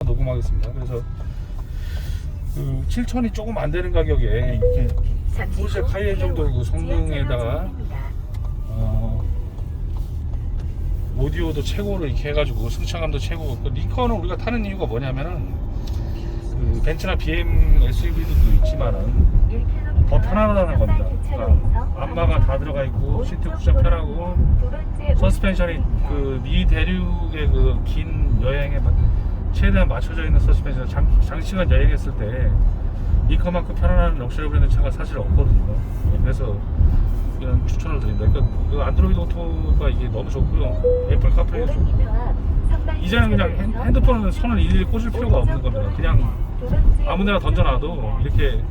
녹음하겠습니다. 그래서 그 7천이 조금 안 되는 가격에 이렇게 포르쉐 카이엔 정도 그 성능에다가 오디오도 최고로 이렇게 해가지고 승차감도 최고고, 그 링컨은 우리가 타는 이유가 뭐냐면은 그 벤츠나 BM SUV들도 있지만은 더 편안하다는 겁니다. 그러니까 안마가 다 들어가 있고 시트 쿠션 편하고 서스펜션이 그 미 대륙의 그 긴 여행에 최대한 맞춰져 있는 서스펜션, 장시간 여행했을 때 링컨만큼 편안한 럭셔리 브랜드 차가 사실 없거든요. 그래서 이런 추천을 드립니다. 그러니까 그 안드로이드 오토가 이게 너무 좋고요. 애플 카플레이도 좋고, 이제는 그냥 핸드폰은 손을 일일이 꽂을 필요가 없는 겁니다. 그냥 아무데나 던져놔도 이렇게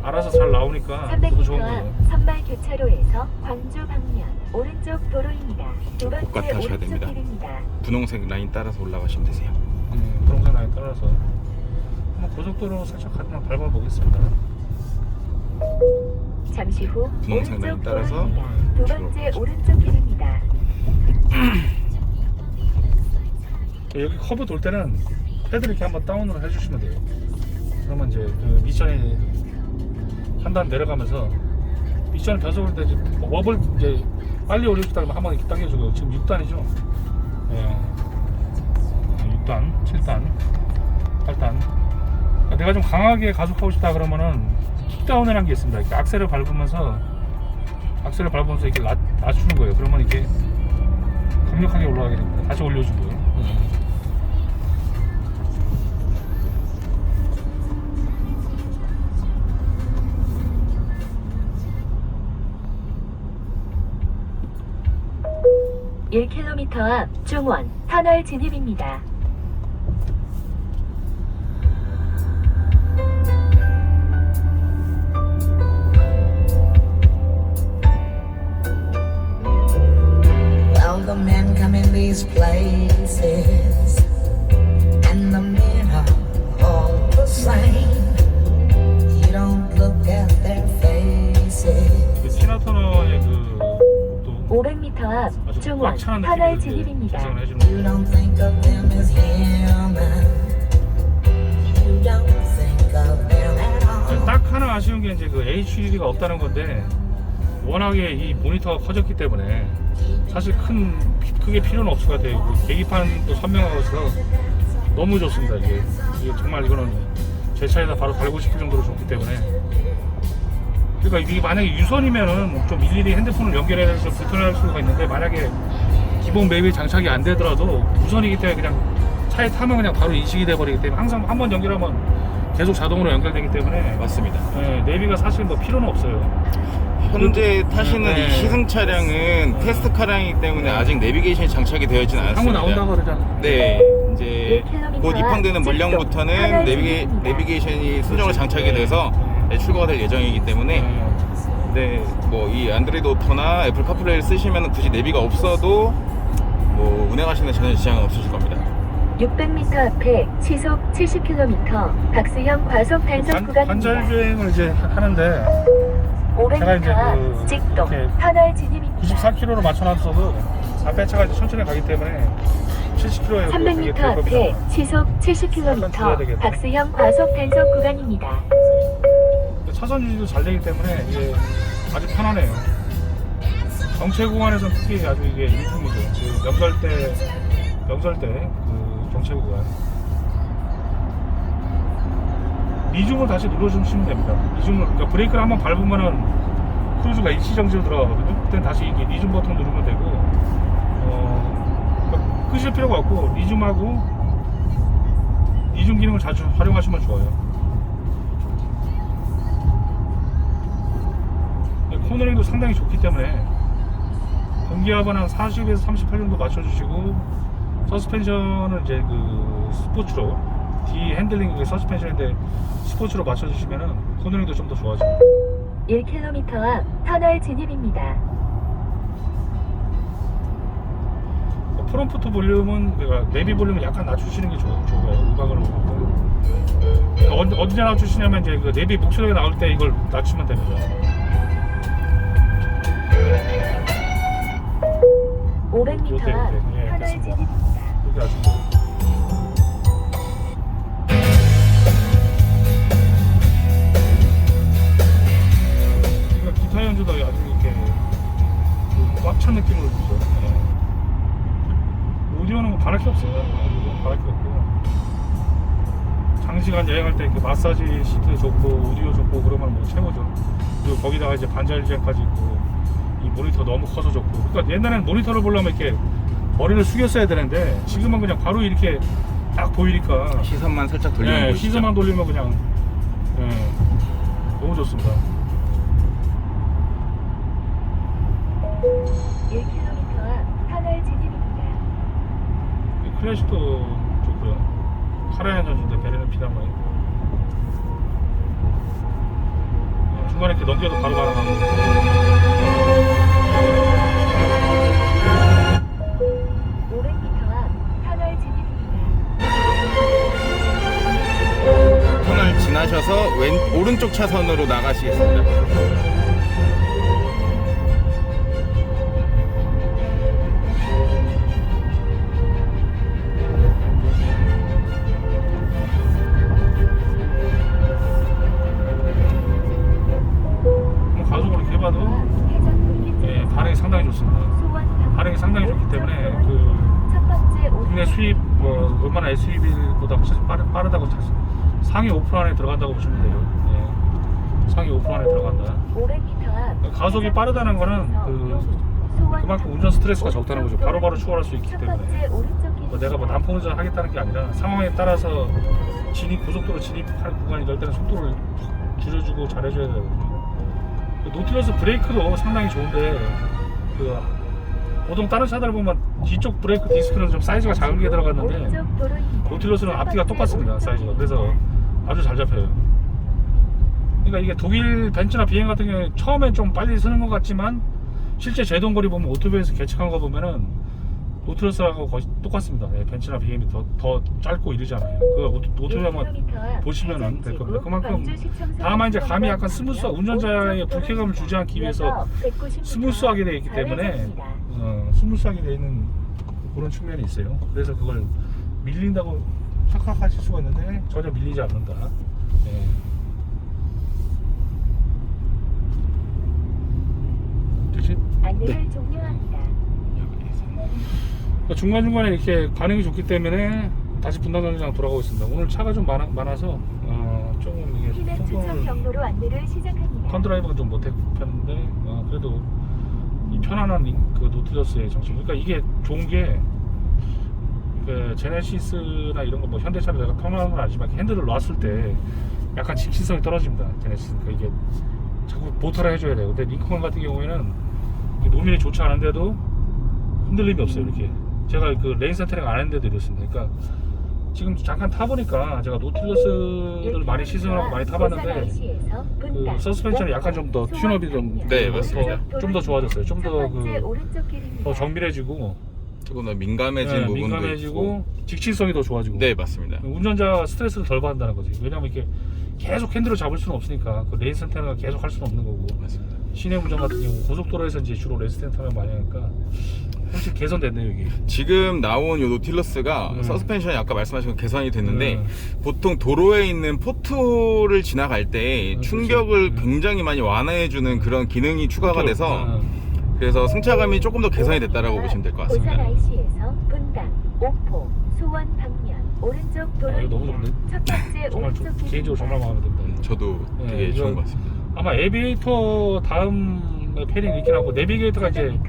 알아서 잘 나오니까 너무 좋은 거예요. 선발 교차로에서 광주 방면 오른쪽 도로입니다. 두 번째 고가 타셔야 됩니다. 길입니다. 분홍색 라인 따라서 올라가시면 되세요. 브롱선 라인 따라서 한번 고속도로 살짝 한번 밟아보겠습니다. 잠시 후 분홍색 라인 오른쪽 따라서 도로입니다. 두 번째 오른쪽 길입니다. 여기 커브 돌 때는 패드 이렇게 한번 다운을 해주시면 돼요. 그러면 이제 그 미션이 한 단 내려가면서 미션 변속할 때 워블 이제 빨리 올려주다 그러면 한번 이렇게 당겨주고, 지금 6단이죠. 예. 6단, 7단, 8단. 내가 좀 강하게 가속하고 싶다 그러면은 킥다운이라는 게 있습니다. 이렇게 악셀을 밟으면서 이렇게 낮추는 거예요. 그러면 이게 강력하게 올라가게 됩니다. 다시 올려주고요. 1km 앞 중원 터널 진입입니다. Well, the men come in these places, and the men are all the same. You don't look at their faces. 티나 터널의 그 곡도 500m 앞 아주 중원 꽉 차는 터널 느낌으로 이제 진입입니다. 개성을 해주는 You 거예요. don't think of them as human. You don't think of them at all. 딱 하나 아쉬운 게 이제 그 HDD가 없다는 건데, 워낙에 이 모니터가 커졌기 때문에 사실 크게 필요는 없을 것 같아요. 그 계기판도 선명하고 있어서 너무 좋습니다. 이게 정말 이거는 제 차에다 바로 달고 싶을 정도로 좋기 때문에. 그러니까 이게 만약에 유선이면은 좀 일일이 핸드폰을 연결해서 불편할 수가 있는데, 만약에 기본 맵이 장착이 안 되더라도 무선이기 때문에 그냥 차에 타면 그냥 바로 인식이 돼버리기 때문에 항상 한번 연결하면 계속 자동으로 연결되기 때문에 맞습니다. 내비가 사실 뭐 필요는 없어요. 현재 타시는 네. 이 시승 차량은 테스트 카량이기 때문에 아직 내비게이션이 장착이 되어 있지는 한번 않습니다. 나온다고 그러잖아. 네, 이제 1km 곧 입항되는 앞 물량부터는 터널 진입입니다. 내비게이션이 순정으로 그렇지. 장착이 네. 돼서 출고가 될 예정이기 때문에 네, 뭐 이 안드로이드 오토나 애플 카플레이를 쓰시면 굳이 내비가 없어도 뭐 운행하시는 전혀 지장은 없으실 겁니다. 600m 앞에 시속 70km 박수형 과속 단속 구간입니다. 관절 주행을 이제 하는데 500m 이제 앞 그 직동 이렇게 터널 진입입니다. 94km로 맞춰놨어도 앞에 차가 이제 천천히 가기 때문에 70km에 300m 앞에 시속 70km 박수형 과속 단속 구간입니다. 차선 유지도 잘 되기 때문에 이게 아주 편하네요. 정체 구간에서는 특히 아주 이게 일품이죠. 그 명절 때 그 정체 구간. 미중을 다시 눌러주시면 됩니다. 미중을, 그러니까 브레이크를 한번 밟으면은 크루즈가 일시정지로 들어가거든요. 그때는 다시 이게 리중 버튼 누르면 되고, 그러니까 끄실 필요가 없고 리중 기능을 자주 활용하시면 좋아요. 코너링도 상당히 좋기 때문에 공기압은 한 40에서 38 정도 맞춰주시고, 서스펜션은 이제 그 스포츠로 뒤 핸들링 그 서스펜션인데 스포츠로 맞춰주시면은 코너링도 좀 더 좋아집니다. 1km 앞 터널 진입입니다. 프롬프트 볼륨은, 그러니까 내비 볼륨은 약간 낮추시는 게 좋아요. 음악을 그러니까 어디냐 낮추시냐면 이제 그 내비 목소리가 나올 때 이걸 낮추면 됩니다. 500m 앞 예, 터널 됐습니다. 진입입니다. 이렇게 하시면 돼요. 장시간 여행할 때 그 마사지 시트 좋고 오디오 좋고 그러면 뭐 최고죠. 그리고 거기다가 이제 반자율주행까지 있고 이 모니터 너무 커서 좋고. 그러니까 옛날에는 모니터를 보려면 이렇게 머리를 숙였어야 되는데 지금은 그냥 바로 이렇게 딱 보이니까 시선만 살짝 돌리는 네, 보이시죠? 시선만 돌리면 그냥 너무 좋습니다. 1km 앞 터널 진입입니다. 이 클래식도 좋고요. 카라얀 전주인데 베레는 피나마이. 중간에 이렇게 넘겨도 바로 가능하고. 500m 앞 터널 진입입니다. 터널 지나셔서 오른쪽 차선으로 나가시겠습니다. 뭐 가속으로 이렇게 해봐도 예, 반응이 상당히 좋습니다. 반응이 상당히 좋기 때문에 그 첫 번째 국내 수입 뭐 얼마나 SUV보다 훨씬 빠르다고 상위 5% 안에 들어간다고 보시면 돼요. 예. 상위 5% 안에 들어간다. 500m 앞 가속이 빠르다는 거는 그만큼 운전 스트레스가 적다는 거죠. 바로바로 추월할 수 있기 첫 때문에. 번째 오른쪽 길. 뭐 내가 뭐 난폭 운전 하겠다는 게 아니라 상황에 따라서 고속도로 진입할 구간이 될 때는 속도를 확 줄여주고 잘해줘야 되거든요. 노틸러스 브레이크도 상당히 좋은데 그 보통 다른 차들 보면 뒤쪽 브레이크 디스크는 좀 사이즈가 작은 게 들어갔는데 오른쪽 도로입니다. 노틸러스는 앞뒤가 똑같습니다, 사이즈가. 그래서 아주 잘 잡혀요. 그러니까 이게 독일 벤츠나 BM 같은 경우에 처음엔 좀 빨리 쓰는 것 같지만 실제 제동거리 보면 오토바이에서 계측한 거 보면은 노틸러스하고 거의 똑같습니다. 예, 벤츠나 BM이 더 짧고 이러잖아요. 그 오토바이만 보시면은 될 겁니다. 그만큼 다만 이제 감이 약간 운전자의 불쾌감을 주지 않기 위해서 스무스하게 되어 있기 때문에 스무스하게 되어 있는 그런 측면이 있어요. 그래서 그걸 밀린다고 착각하실 수가 있는데 전혀 밀리지 않는다. 예. 되지? 안내를 종료합니다. 그러니까 중간중간에 이렇게 반응이 좋기 때문에 다시 분당정류장 돌아가고 있습니다. 오늘 차가 좀 많아서 조금 이게 희망 추천 속도를 경로로 안내를 시작합니다. 컨드라이브가 좀 못했는데 그래도 이 편안한 그 노틸러스의 정신. 그러니까 이게 좋은 게 그 제네시스나 이런 거 뭐 현대차도 내가 편안한 건 아니지만 핸들을 놨을 때 약간 집시성이 떨어집니다. 제네시스. 그러니까 이게 자꾸 보터라 해줘야 돼요. 근데 링컨 같은 경우에는 노면이 좋지 않은데도 흔들림이 없어요. 이렇게 제가 그 레인 센터링 안 했는데도 이렇습니다. 그러니까 지금 잠깐 타보니까 제가 노틸러스를 많이 시승하고 많이 타봤는데 그 서스펜션이 약간 좀 더 튠업이 네, 맞습니다. 좀 더 좋아졌어요. 좀 더 더 정밀해지고 조금 더 민감해진 부분도 민감해지고 있고. 직진성이 더 좋아지고. 네, 맞습니다. 운전자 스트레스를 덜 받는다는 거지. 왜냐면 이렇게 계속 핸들을 잡을 수는 없으니까 그 레인 센터링을 계속 할 수는 없는 거고. 맞습니다. 시내 운전 같은 경우 고속도로에서 이제 주로 레인 센터링을 많이 하니까 훨씬 개선됐네요 이게. 지금 나온 요 노틸러스가 서스펜션이 아까 말씀하신 거 개선이 됐는데 보통 도로에 있는 포토를 지나갈 때 충격을 굉장히 많이 완화해주는 그런 기능이 추가가 돼서 그래서 승차감이 조금 더 개선이 됐다라고 보시면 될 것 같습니다. 고산 IC에서 분당, 오포, 소원 방면 오른쪽 이거 도로입니다. 너무 좋네. 첫 번째 정말 오른쪽 개인적으로 정말 마음에 듭니다. 저도 되게 이거 좋은 것 같습니다. 아마 에비에이터 다음 패링 있긴 하고 내비게이터가 이제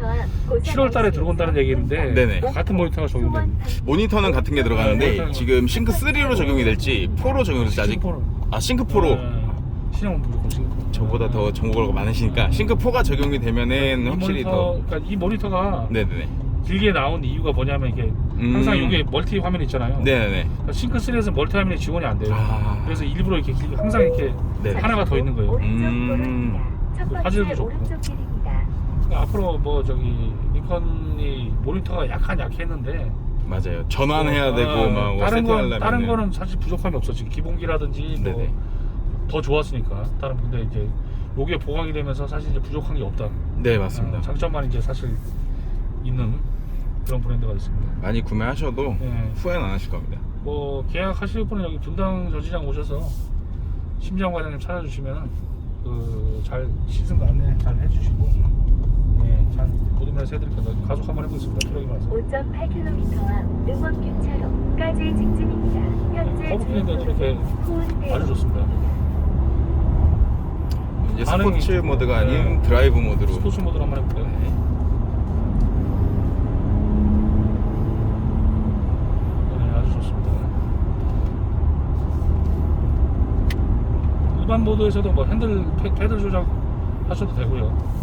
7월 달에 들어온다는 얘기인데 네네. 같은 모니터가 적용됩니다. 모니터는 같은 게 들어가는데 지금 싱크 3로 적용이 될지 4로 적용이 될지 아직 싱크 4로 신형 무조건 싱크. 저보다 더 정보가 많으시니까 싱크 4가 적용이 되면은 확실히 더 그러니까 이 모니터가 네네네. 길게 나온 이유가 뭐냐면 이게 항상 이게 멀티 화면 있잖아요. 네네네. 그러니까 싱크 3에서 멀티 화면이 지원이 안 돼요. 아. 그래서 일부러 이렇게 길게 항상 이렇게 네. 하나가 더 있는 거예요. 첫 화질도 번째 좋고. 오른쪽 길입니다. 그러니까 앞으로 뭐 저기 링컨이 모니터가 약했는데 맞아요. 전환해야 되고 막 세팅하려면 다른 거는 사실 부족함이 없어. 지금 기본기라든지 뭐 네네. 더 좋았으니까. 다른 근데 이제 요게 보강이 되면서 사실 이제 부족한 게 없다. 네, 맞습니다. 장점만 이제 사실 있는 그런 브랜드가 있습니다. 많이 구매하셔도 네. 후회는 안 하실 겁니다. 뭐 계약하실 분은 여기 분당 전시장 오셔서 심지영 과장님 찾아주시면 그 잘 시승 안내 잘 해주시고 잘 보듬면서 해드릴 겁니다. 가속 한번 해보겠습니다. 트럭이 많아서. 5.8km 앞 능원교차로까지 직진입니다. 현재 서브 기능도 이렇게 아주 좋습니다. 이제 반응이 스포츠 좀, 모드가 아닌 네. 드라이브 모드로. 스포츠 모드로 한번 해볼까요? 네, 아주 좋습니다. 일반 모드에서도 뭐 핸들 패들 조작 하셔도 되고요.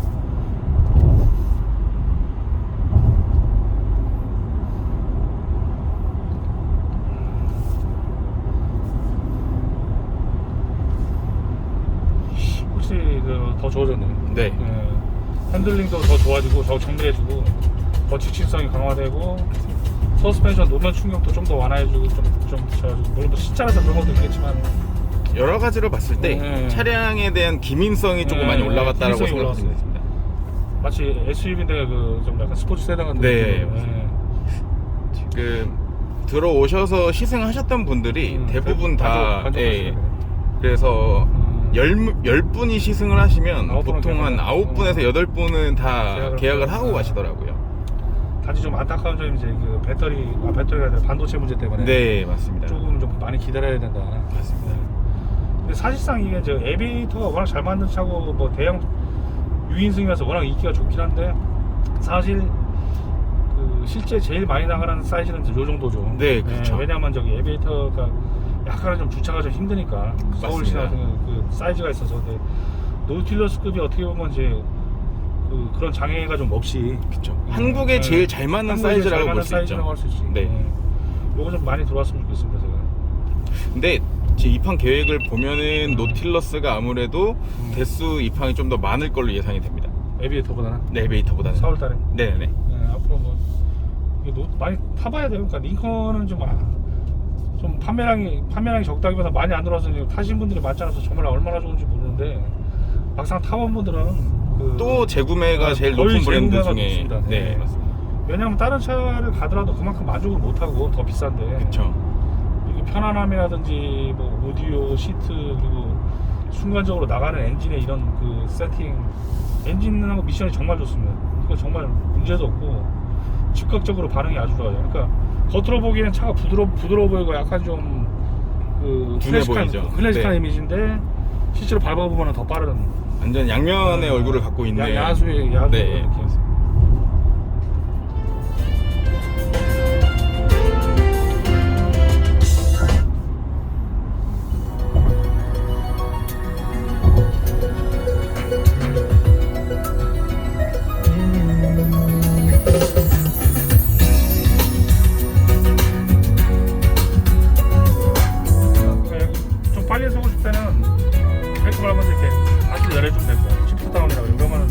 확실히 더 좋아졌네요. 네. 핸들링도 더 좋아지고 더 정밀해지고 더 직진성이 강화되고 서스펜션 노면 충격도 좀 더 완화해주고 좀 붙여가지고 물론 뭐 신차라서 그런 것도 있겠지만 여러 가지로 봤을 때 네. 차량에 대한 기민성이 조금 많이 올라갔다라고 기능성이 생각합니다. 마치 SUV인데 그 좀 약간 스포츠 세단 같은 네, 느낌이에요. 지금 들어오셔서 시승하셨던 분들이 대부분 다 만족하시네요. 그래서 10분이 시승을 하시면 9분은 보통 한 계약을 9분에서 8분은 다 계약을 하고 네. 가시더라고요. 단지 좀 안타까운 점이 이제 그 배터리가 아니라 반도체 문제 때문에 네, 맞습니다. 조금 좀 많이 기다려야 된다. 맞습니다. 근데 사실상 이게 저 에비에이터가 워낙 잘 만든 차고 뭐 대형 유인승이라서 워낙 인기가 좋긴 한데 사실 그 실제 제일 많이 나가는 사이즈는 이제 요 정도죠. 네, 그렇죠. 왜냐면 저기 에비에이터가 약간은 좀 주차가 좀 힘드니까 서울시나 그 사이즈가 있어서 근데 노틸러스급이 어떻게 보면 이제 그런 장애가 좀 없이 그렇죠. 한국에 제일 잘 맞는 사이즈라고 볼 수 있죠. 할수 있지. 네. 요거 좀 많이 들어왔으면 좋겠습니다, 제가. 근데 제 입항 계획을 보면은 노틸러스가 아무래도 대수 입항이 좀 더 많을 걸로 예상이 됩니다. 에비에이터보다는 네, 에비에이터보다는. 4월달에. 네네. 네, 앞으로 뭐 이게 많이 타봐야 돼요. 그러니까 링컨은 좀 판매량이 적다기보다 많이 안 들어와서 타신 분들이 많지 않아서 정말 얼마나 좋은지 모르는데 막상 타본 분들은 또 재구매가 제일 높은 브랜드 중에. 높습니다. 네, 맞습니다. 왜냐하면 다른 차를 가더라도 그만큼 만족을 못하고 더 비싼데 그렇죠. 이게 편안함이라든지 뭐 오디오, 시트 그리고 순간적으로 나가는 엔진의 이런 그 세팅 엔진하고 미션이 정말 좋습니다. 이거 정말 문제도 없고 즉각적으로 반응이 아주 좋아요. 그러니까 겉으로 보기에는 차가 부드러워 보이고 약간 좀 그 둔해 보이죠. 클래식한 네. 이미지인데 실제로 밟아보면 더 빠른 완전 양면의 얼굴을 갖고 있는. 야수의 네. 이렇게. 좀 빨리 서고 싶을 때는 브레이크 밟으면서 이렇게 다시 내려주면 됩니다. 시프트 다운이라고 그러면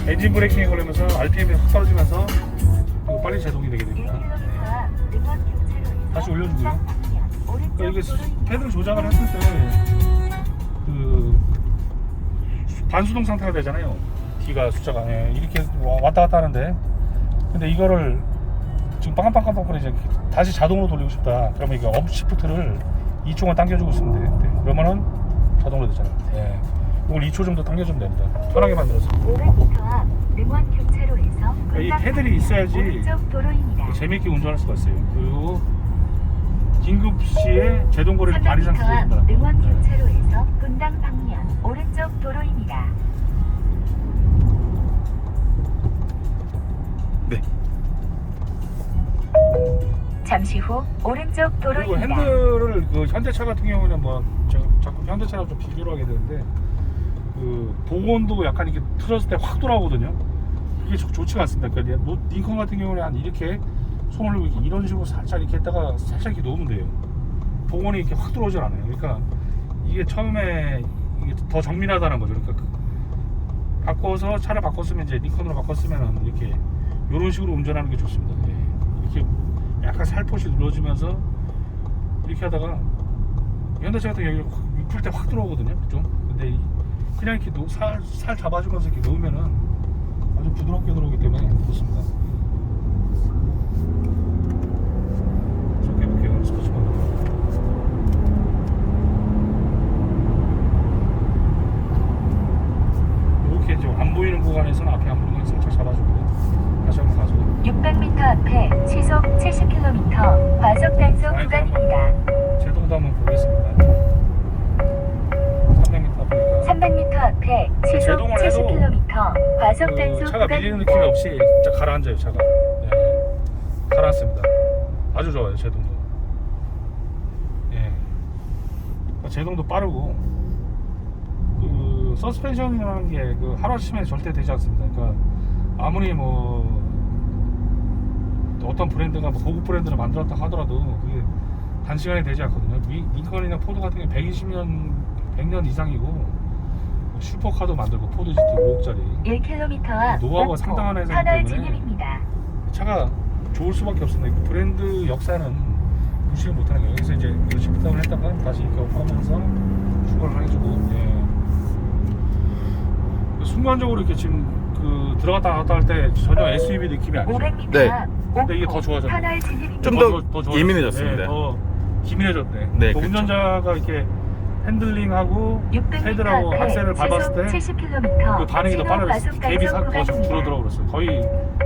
엔진 브레이킹에 걸리면서 RPM이 확 떨어지면서 그리고 빨리 제동이 되게 됩니다. 다시 올려주고요. 그러니까 이게 패드를 조작을 했을 때 그 반수동 상태가 되잖아요. D가 숫자가 이렇게 왔다 갔다 하는데 근데 이거를 지금 빵빵빵빵 이제 다시 자동으로 돌리고 싶다. 그러면 이거 업 시프트를 2초만 당겨주고 있으면 되는데 그러면은 자동으로 되잖아요. 네. 이걸 2초 정도 당겨주면 됩니다. 편하게 만들어서. 500m 앞 능원 교차로에서 이 패들이 있어야지 오른쪽 도로입니다. 재미있게 운전할 수가 있어요. 그리고 긴급 시에 제동 거리를 반 이상 300m 앞 줄여준다. 능원 교차로에서 분당 방면 오른쪽 도로입니다. 네. 잠시 후 오른쪽 그리고 도로입니다. 핸들을 그 현대차 같은 경우는 뭐 자꾸 현대차랑 좀 비교를 하게 되는데 그 복원도 약간 이렇게 틀었을 때 확 돌아오거든요. 그게 좋지가 않습니다. 그러니까 링컨 같은 경우는 한 이렇게 손을 올리고 이런 식으로 살짝 이렇게 했다가 살짝 이렇게 놓으면 돼요. 복원이 이렇게 확 들어오질 않아요. 그러니까 이게 처음에 이게 더 정밀하다는 거죠. 그러니까 바꿔서 차를 바꿨으면 이제 링컨으로 바꿨으면 이렇게 이런 식으로 운전하는 게 좋습니다. 네. 이렇게 약간 살포시 눌러주면서 이렇게 하다가 현대차 같은 경우 여기 풀 때 확 들어오거든요. 좀. 근데 그냥 이렇게 살 잡아주면서 이렇게 놓으면은 아주 부드럽게 들어오기 때문에 좋습니다. 저렇게 해볼게요. 스포츠 모드. 이렇게 이제 안 보이는 구간에서는 앞에 안 보이는 구간에서 살짝 잡아주고 다시 한번 가서 600m 앞에 시속 70km 과속 단속 구간입니다. 제동도 한번 과속 단속 차가 구간 밀리는 느낌이 없이 진짜 가라앉아요 차가. 예. 가라앉습니다. 아주 좋아요 제동도. 예. 제동도 빠르고 그 서스펜션이라는 게 그 하루아침에 절대 되지 않습니다. 그러니까 아무리 뭐 어떤 브랜드가 뭐 고급 브랜드를 만들었다 하더라도 그게 단시간에 되지 않거든요. 링컨이나 포드 같은 게 100년 이상이고 슈퍼카도 만들고 포드 GT 5억짜리 1km 앞 노하우가 상당한 회사이기 터널 때문에 진입입니다. 차가 좋을 수밖에 없습니다. 이 브랜드 역사는 무시를 못하는 거예요. 그래서 이제 그렇지 부탁을 했다가 다시 격하면서 출고를 해주고 예. 순간적으로 이렇게 지금 그 들어갔다 나갔다 할 때 전혀 SUV 느낌이 아니죠. 500m 네. 앞 근데 이게 더 좋아졌네. 터널 진입입니다. 좀 더 좋아졌어요. 예민해졌습니다. 네, 더 기민해졌네. 네, 그 그쵸. 운전자가 이렇게 핸들링하고 600m 헤드라고 앞에 악셀을 밟았을 때 시속 70km 그 반응이 더 빨라졌어요. 과속 갭이 단속 더 구간입니다. 줄어들어 버렸어요. 거의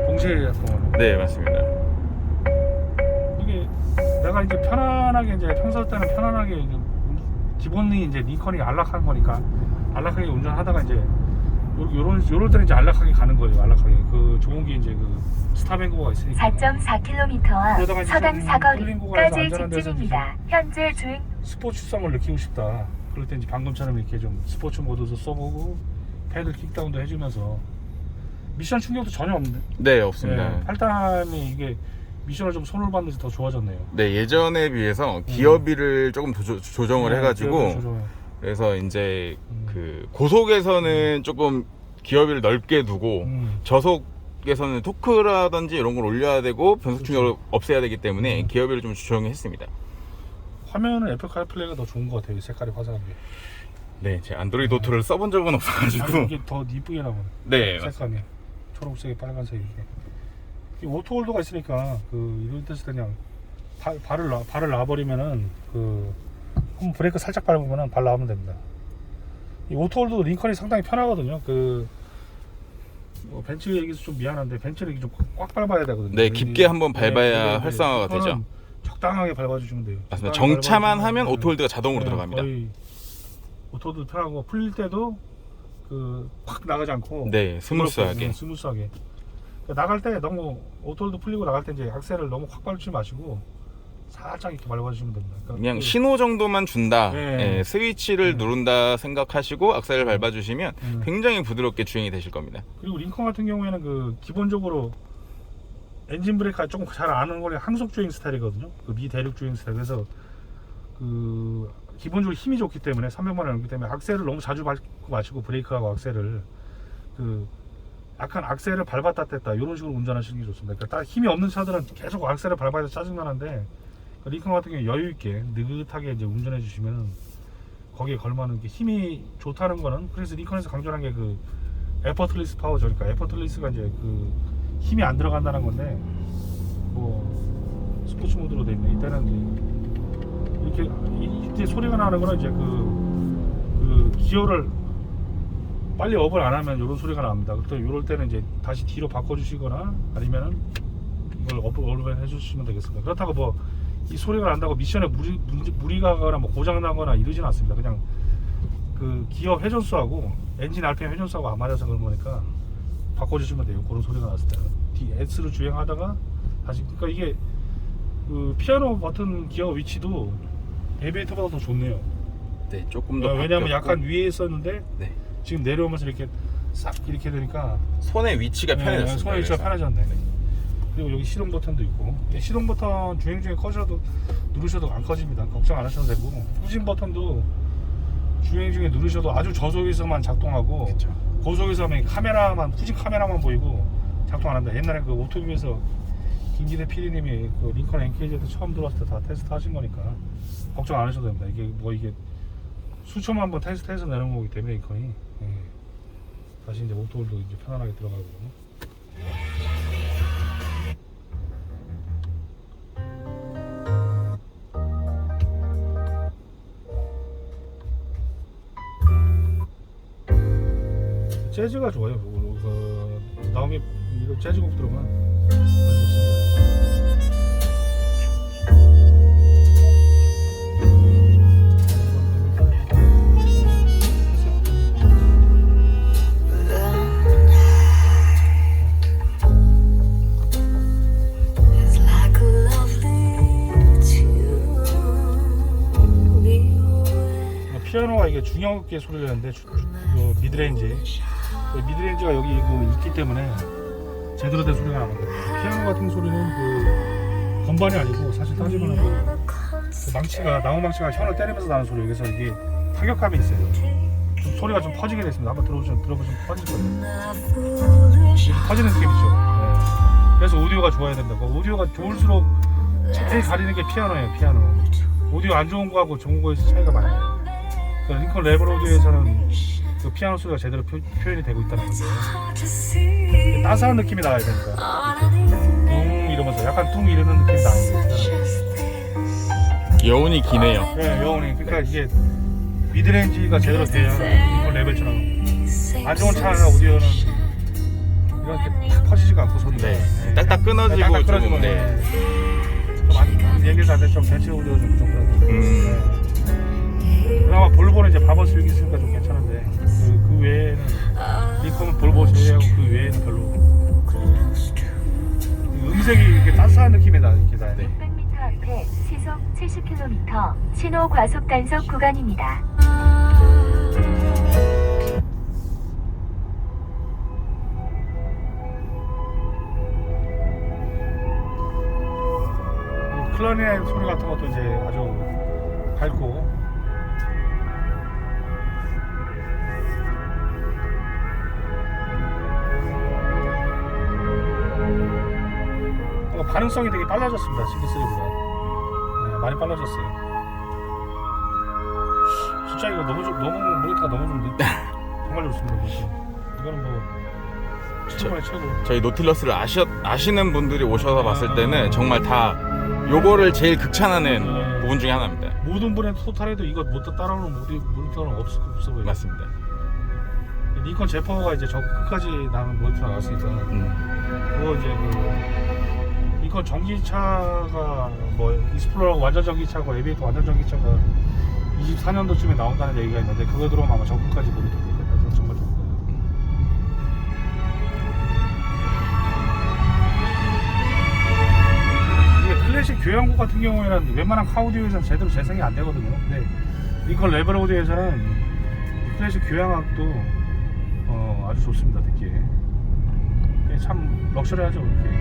동시에 동안. 네, 맞습니다. 이게 내가 이제 편안하게 이제 평소 때는 편안하게 이제 기본이 이제 링컨이 안락한 거니까 안락하게 운전하다가 이제 요럴 때는 이제 안락하게 가는 거예요. 안락하게 그 좋은 게 이제 그 스탑앤고가 있으니까 4.4km 그러다가 앞 이제 서당 좀 사거리까지 뚫린 구간에서 안전한 데서 직진입니다. 현재 주행 스포츠성을 느끼고 싶다. 그럴 때 이제 방금처럼 이렇게 좀 스포츠 모드도 써보고 패들 킥다운도 해주면서 미션 충격도 전혀 없는데. 네, 없습니다. 네, 8단이 이게 미션을 좀 손을 받면서 더 좋아졌네요. 네, 예전에 비해서 기어비를 조금 조정을 네, 해가지고 기어비를 조정해요. 그래서 이제 그 고속에서는 조금 기어비를 넓게 두고 저속에서는 토크라든지 이런 걸 올려야 되고 변속 충격을 없애야 되기 때문에 기어비를 좀 조정했습니다. 화면은 애플 카플레이가 더 좋은 것 같아요. 이 색깔이 화사한 게. 네, 제 안드로이드 오토를 써본 적은 없어가지고. 아니, 이게 더 이쁘게 나오네. 네, 색감이 초록색에 빨간색 이렇게. 이 오토홀더가 있으니까 그 이럴 때서 그냥 발을 놔버리면은 그 한번 브레이크 살짝 밟으면은 발 나오면 됩니다. 이 오토홀더 링컨이 상당히 편하거든요. 뭐 벤츠 얘기해서 좀 미안한데 벤츠는 이게 좀 꽉 밟아야 되거든요. 네, 깊게 한번 밟아야 네, 활성화가 링컨은 되죠. 적당하게 밟아주시면 돼요. 맞습니다. 적당히 정차만 밟아주시면 하면 오토홀드가 자동으로 들어갑니다. 거의 오토도 편하고 풀릴 때도 그 확 나가지 않고 네, 스무스하게. 스무스하게. 그러니까 나갈 때 너무 오토도 풀리고 나갈 때 이제 악셀을 너무 확 밟지 마시고 살짝 이렇게 밟아주시면 됩니다. 그러니까 그냥 그 신호 정도만 준다. 네. 예, 스위치를 누른다 생각하시고 악셀을 밟아주시면 굉장히 부드럽게 주행이 되실 겁니다. 그리고 링컨 같은 경우에는 그 기본적으로 엔진 브레이크가 조금 잘 안 하는 거는 항속 주행 스타일이거든요. 그 미대륙 주행 스타일. 그래서 그 기본적으로 힘이 좋기 때문에 300만 원 넘기 때문에 악셀을 너무 자주 밟고 마시고 브레이크하고 악셀을 그 약간 악셀을 밟았다 뗐다 이런 식으로 운전하시는 게 좋습니다. 그러니까 딱 힘이 없는 차들은 계속 악셀을 밟아야 해서 짜증나는데 링컨 같은 경우 여유 있게 느긋하게 이제 운전해 주시면 거기에 걸맞는 게 힘이 좋다는 거는 그래서 링컨에서 강조한 게 그 에퍼틀리스 파워죠. 그러니까 에퍼틀리스가 이제 그 힘이 안 들어간다는 건데 뭐 스포츠 모드로 돼 있네. 이때는 이제 이렇게 이때 소리가 나는 거는 이제 그 기어를 빨리 업을 안 하면 이런 소리가 납니다. 그때 이럴 때는 이제 다시 뒤로 바꿔주시거나 아니면은 이걸 업을 해주시면 되겠습니다. 그렇다고 뭐 이 소리가 난다고 미션에 무리가 가거나 뭐 고장 나거나 이러진 않습니다. 그냥 그 기어 회전수하고 엔진 RPM 회전수하고 안 맞아서 그런 거니까 바꿔주시면 돼요. 그런 소리가 났을 때는 S로 주행하다가 다시 그러니까 이게 그 피아노 버튼 기어 위치도 에비에이터보다 더 좋네요. 네, 조금 더 왜냐면 바뀌었고. 약간 위에 있었는데 네. 지금 내려오면서 이렇게 싹 이렇게 되니까 손의 위치가 편해졌습니다. 손의 위치가 그래서. 편해졌네. 그리고 여기 시동 버튼도 있고 시동 버튼 주행 중에 꺼셔도 누르셔도 안 꺼집니다. 걱정 안 하셔도 되고 후진 버튼도 주행 중에 누르셔도 아주 저속에서만 작동하고 그쵸. 고속에서 하면 카메라만 후진 카메라만 보이고 작동 안 한다. 옛날에 그 오토뷰에서 김기대 PD님이 그 링컨 NKZ 처음 들어왔을 때 다 테스트 하신 거니까 걱정 안 하셔도 됩니다. 이게 뭐 이게 수천만 번 테스트해서 내는 거기 때문에 링컨이 다시 이제 오토홀도 이제 편안하게 들어가고. 재즈가 좋아요. 그 다음에 이런 재즈곡 들으면 아주 좋습니다. 피아노가 이게 중역계 소리를 하는데 미드레인지 미드레인지가 여기 있기 때문에 제대로 된 소리가 나거든요. 피아노 같은 소리는 그 건반이 아니고 사실 따지면 그 망치가 나무 망치가 현을 때리면서 나는 소리. 그래서 이게 타격감이 있어요. 좀 소리가 좀 퍼지게 됐습니다. 한번 들어보시면 퍼질 거예요. 퍼지는 느낌이죠. 네. 그래서 오디오가 좋아야 된다고. 오디오가 좋을수록 제일 가리는 게 피아노예요. 피아노. 오디오 안 좋은 거하고 좋은 거에서 차이가 많이 나요. 그 링컨 레벨 오디오에서는 그 피아노 소리가 제대로 표현이 되고 있다는 건데 따스한 느낌이 나야 되니까 뚱 이러면서 약간 뚱 이러는 느낌이 나는데 여운이 기네요. 네, 여운이. 그러니까 이게 미드레인지가 제대로 돼야 링컨 레벨처럼 안 좋은 차나 오디오는 이렇게 탁 퍼지지가 않고 소리가 네. 딱딱 끊어지고 딱딱 좀, 끊어지고 네. 좀 얘기해서 안 돼. 좀 벤치 오디오 좀 그런 그나마 볼보는 이제 바버 스윙이 있으니까 좀 괜찮은데 그 외에는 링컨은 볼보 제외하고 그 외에는 별로 음색이 이렇게 따스한 느낌이 나요. 600m 앞에 시속 70km 신호 과속 단속 구간입니다. 클라리넷 소리 같은 것도 이제 아주 밝고 반응성이 되게 빨라졌습니다. 싱글3보다 네, 많이 빨라졌어요. 진짜 이거 너무 모니터가 너무 좋은데 정말 좋습니다. 이거는 뭐 최고의 최고. 저희 노틸러스를 아시는 분들이 오셔서 봤을 때는 정말 다 요거를 제일 극찬하는 부분 중에 하나입니다. 모든 분의 토탈에도 이거 못 따라오는 모니터는 없어 보여요. 맞습니다. 링컨 제퍼가 이제 저 끝까지 나는 모니터가 나왔으니까 그거 이제 링컨 전기차가 뭐 익스플로러 완전 전기차고 에비에이터 완전 전기차가 24년도쯤에 나온다는 얘기가 있는데 그거 들어오면 아마 저 끝까지 모니터 될 거예요. 정말 좋은 거예요. 이게 클래식 교향곡 같은 경우에는 웬만한 카오디오에서는 제대로 재생이 안 되거든요. 근데 링컨 레벨 오디오에서는 클래식 교향악도 아주 좋습니다. 듣기에 참 럭셔리하죠. 이렇게.